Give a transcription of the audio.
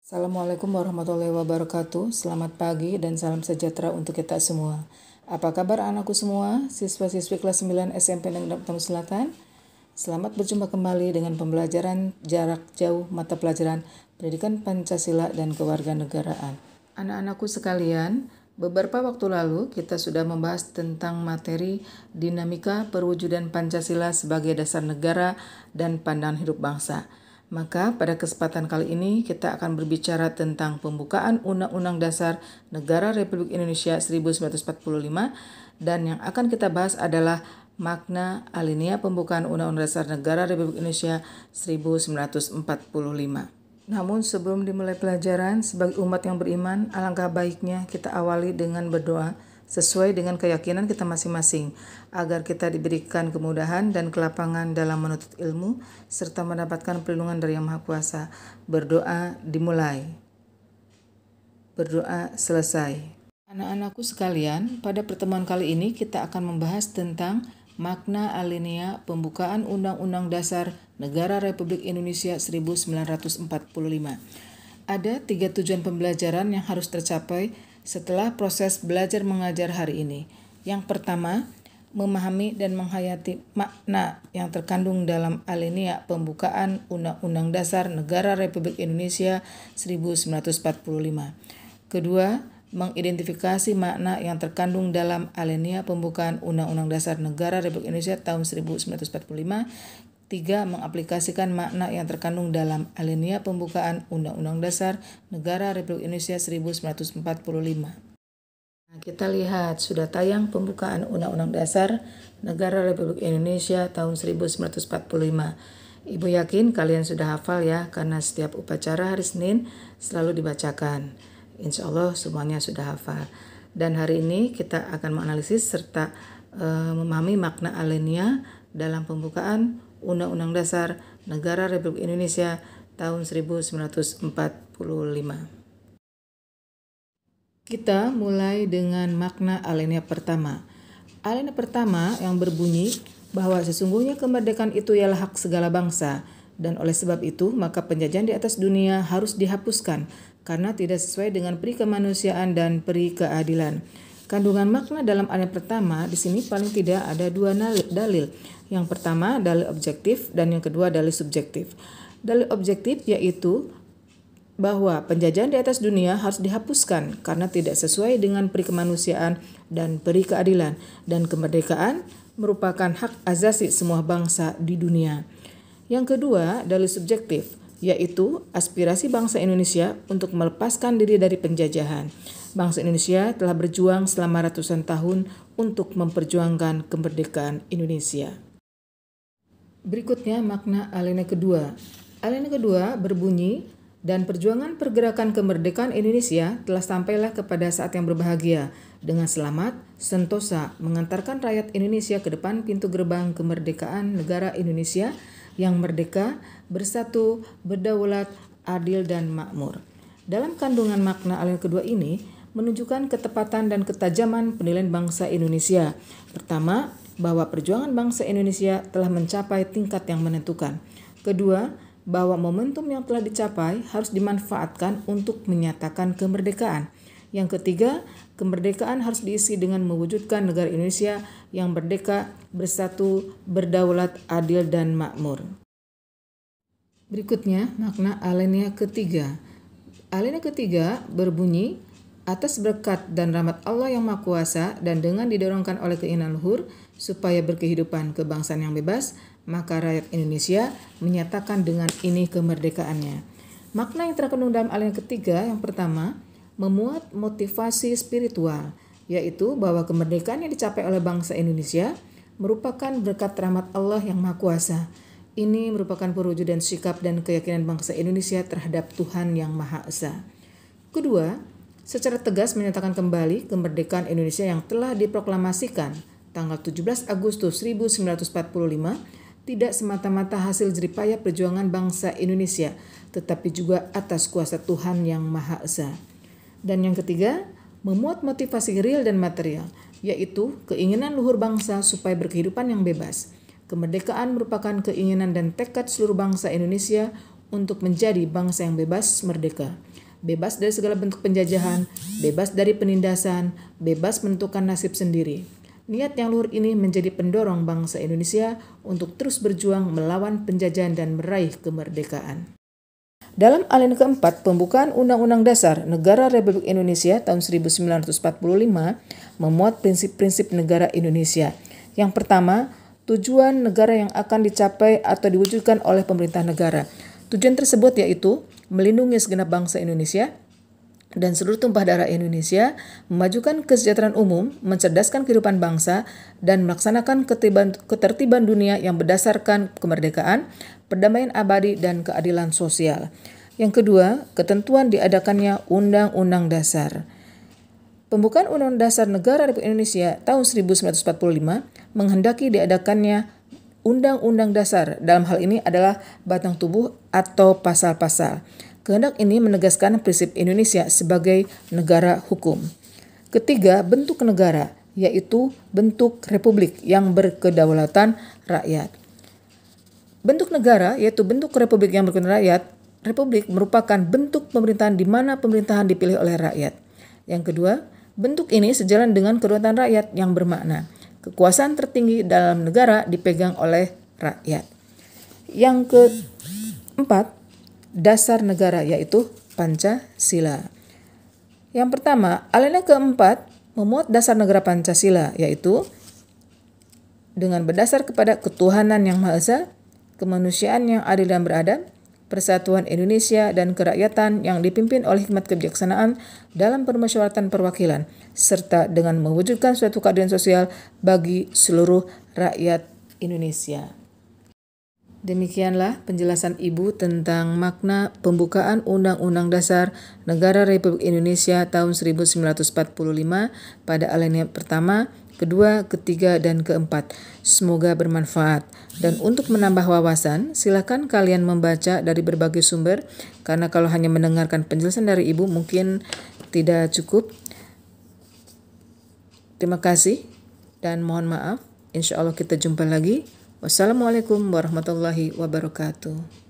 Assalamualaikum warahmatullahi wabarakatuh. Selamat pagi dan salam sejahtera untuk kita semua. Apa kabar anakku semua, siswa-siswi kelas 9 SMP Negeri Utara Selatan? Selamat berjumpa kembali dengan pembelajaran jarak jauh mata pelajaran Pendidikan Pancasila dan Kewarganegaraan. Anak-anakku sekalian, beberapa waktu lalu kita sudah membahas tentang materi dinamika perwujudan Pancasila sebagai dasar negara dan pandangan hidup bangsa. Maka pada kesempatan kali ini kita akan berbicara tentang pembukaan Undang-Undang Dasar Negara Republik Indonesia 1945 dan yang akan kita bahas adalah makna alinea pembukaan Undang-Undang Dasar Negara Republik Indonesia 1945. Namun sebelum dimulai pelajaran, sebagai umat yang beriman, alangkah baiknya kita awali dengan berdoa sesuai dengan keyakinan kita masing-masing, agar kita diberikan kemudahan dan kelapangan dalam menuntut ilmu, serta mendapatkan perlindungan dari Yang Maha Kuasa. Berdoa dimulai. Berdoa selesai. Anak-anakku sekalian, pada pertemuan kali ini kita akan membahas tentang makna alinea pembukaan Undang-Undang Dasar Negara Republik Indonesia 1945. Ada 3 tujuan pembelajaran yang harus tercapai setelah proses belajar mengajar hari ini. Yang pertama, memahami dan menghayati makna yang terkandung dalam alinea pembukaan Undang-Undang Dasar Negara Republik Indonesia 1945. Kedua, mengidentifikasi makna yang terkandung dalam alinea pembukaan Undang-Undang Dasar Negara Republik Indonesia tahun 1945. 3. Mengaplikasikan makna yang terkandung dalam alinea pembukaan Undang-Undang Dasar Negara Republik Indonesia 1945. Nah, kita lihat sudah tayang pembukaan Undang-Undang Dasar Negara Republik Indonesia tahun 1945. Ibu yakin kalian sudah hafal ya, karena setiap upacara hari Senin selalu dibacakan. Insya Allah semuanya sudah hafal. Dan hari ini kita akan menganalisis serta memahami makna alinea dalam pembukaan Undang-Undang Dasar Negara Republik Indonesia tahun 1945. Kita mulai dengan makna alinea pertama. Alinea pertama yang berbunyi bahwa sesungguhnya kemerdekaan itu ialah hak segala bangsa, dan oleh sebab itu maka penjajahan di atas dunia harus dihapuskan karena tidak sesuai dengan peri kemanusiaan dan peri keadilan. Kandungan makna dalam alinea pertama di sini paling tidak ada 2 dalil. Yang pertama dalil objektif dan yang kedua dalil subjektif. Dalil objektif yaitu bahwa penjajahan di atas dunia harus dihapuskan karena tidak sesuai dengan peri kemanusiaan dan peri keadilan, dan kemerdekaan merupakan hak asasi semua bangsa di dunia. Yang kedua dalil subjektif yaitu aspirasi bangsa Indonesia untuk melepaskan diri dari penjajahan. Bangsa Indonesia telah berjuang selama ratusan tahun untuk memperjuangkan kemerdekaan Indonesia. Berikutnya makna alinea kedua. Alinea kedua berbunyi, dan perjuangan pergerakan kemerdekaan Indonesia telah sampailah kepada saat yang berbahagia, dengan selamat, sentosa mengantarkan rakyat Indonesia ke depan pintu gerbang kemerdekaan negara Indonesia yang merdeka, bersatu, berdaulat, adil, dan makmur. Dalam kandungan makna alinea kedua ini menunjukkan ketepatan dan ketajaman penilaian bangsa Indonesia. Pertama, bahwa perjuangan bangsa Indonesia telah mencapai tingkat yang menentukan. Kedua, bahwa momentum yang telah dicapai harus dimanfaatkan untuk menyatakan kemerdekaan. Yang ketiga, kemerdekaan harus diisi dengan mewujudkan negara Indonesia yang merdeka, bersatu, berdaulat, adil, dan makmur. Berikutnya, makna alinea ketiga. Alinea ketiga berbunyi, atas berkat dan rahmat Allah yang Maha Kuasa dan dengan didorongkan oleh keinginan luhur supaya berkehidupan kebangsaan yang bebas, maka rakyat Indonesia menyatakan dengan ini kemerdekaannya. Makna yang terkandung dalam alinea ketiga yang pertama, memuat motivasi spiritual, yaitu bahwa kemerdekaan yang dicapai oleh bangsa Indonesia merupakan berkat rahmat Allah yang Maha Kuasa. Ini merupakan perwujudan sikap dan keyakinan bangsa Indonesia terhadap Tuhan yang Maha Esa. Kedua, secara tegas menyatakan kembali kemerdekaan Indonesia yang telah diproklamasikan tanggal 17 Agustus 1945 tidak semata-mata hasil jeripayah perjuangan bangsa Indonesia, tetapi juga atas kuasa Tuhan yang Maha Esa. Dan yang ketiga, memuat motivasi real dan material, yaitu keinginan luhur bangsa supaya berkehidupan yang bebas. Kemerdekaan merupakan keinginan dan tekad seluruh bangsa Indonesia untuk menjadi bangsa yang bebas, merdeka. bebas dari segala bentuk penjajahan, bebas dari penindasan, bebas menentukan nasib sendiri. Niat yang luhur ini menjadi pendorong bangsa Indonesia untuk terus berjuang melawan penjajahan dan meraih kemerdekaan. Dalam alinea keempat, pembukaan Undang-Undang Dasar Negara Republik Indonesia tahun 1945 memuat prinsip-prinsip negara Indonesia. Yang pertama, tujuan negara yang akan dicapai atau diwujudkan oleh pemerintah negara. Tujuan tersebut yaitu melindungi segenap bangsa Indonesia dan seluruh tumpah darah Indonesia, memajukan kesejahteraan umum, mencerdaskan kehidupan bangsa, dan melaksanakan ketertiban dunia yang berdasarkan kemerdekaan, perdamaian abadi, dan keadilan sosial. Yang kedua, ketentuan diadakannya Undang-Undang Dasar. Pembukaan Undang-Undang Dasar Negara Republik Indonesia tahun 1945 menghendaki diadakannya Undang-Undang Dasar. Dalam hal ini adalah batang tubuh atau pasal-pasal. Kehendak ini menegaskan prinsip Indonesia sebagai negara hukum. Ketiga, bentuk negara, yaitu bentuk republik yang berkedaulatan rakyat. Bentuk negara, yaitu bentuk republik yang berkedaulatan rakyat, republik merupakan bentuk pemerintahan di mana pemerintahan dipilih oleh rakyat. Yang kedua, bentuk ini sejalan dengan kedaulatan rakyat yang bermakna kekuasaan tertinggi dalam negara dipegang oleh rakyat. Yang keempat, dasar negara, yaitu Pancasila. Yang pertama, alinea keempat memuat dasar negara Pancasila, yaitu dengan berdasar kepada ketuhanan yang Maha Esa, kemanusiaan yang adil dan beradab, persatuan Indonesia dan kerakyatan yang dipimpin oleh hikmat kebijaksanaan dalam permusyawaratan perwakilan, serta dengan mewujudkan suatu keadilan sosial bagi seluruh rakyat Indonesia. Demikianlah penjelasan Ibu tentang makna pembukaan Undang-Undang Dasar Negara Republik Indonesia tahun 1945 pada alinea pertama, kedua, ketiga, dan keempat. Semoga bermanfaat. Dan untuk menambah wawasan, silakan kalian membaca dari berbagai sumber, karena kalau hanya mendengarkan penjelasan dari Ibu mungkin tidak cukup. Terima kasih dan mohon maaf. Insya Allah kita jumpa lagi. Wassalamualaikum warahmatullahi wabarakatuh.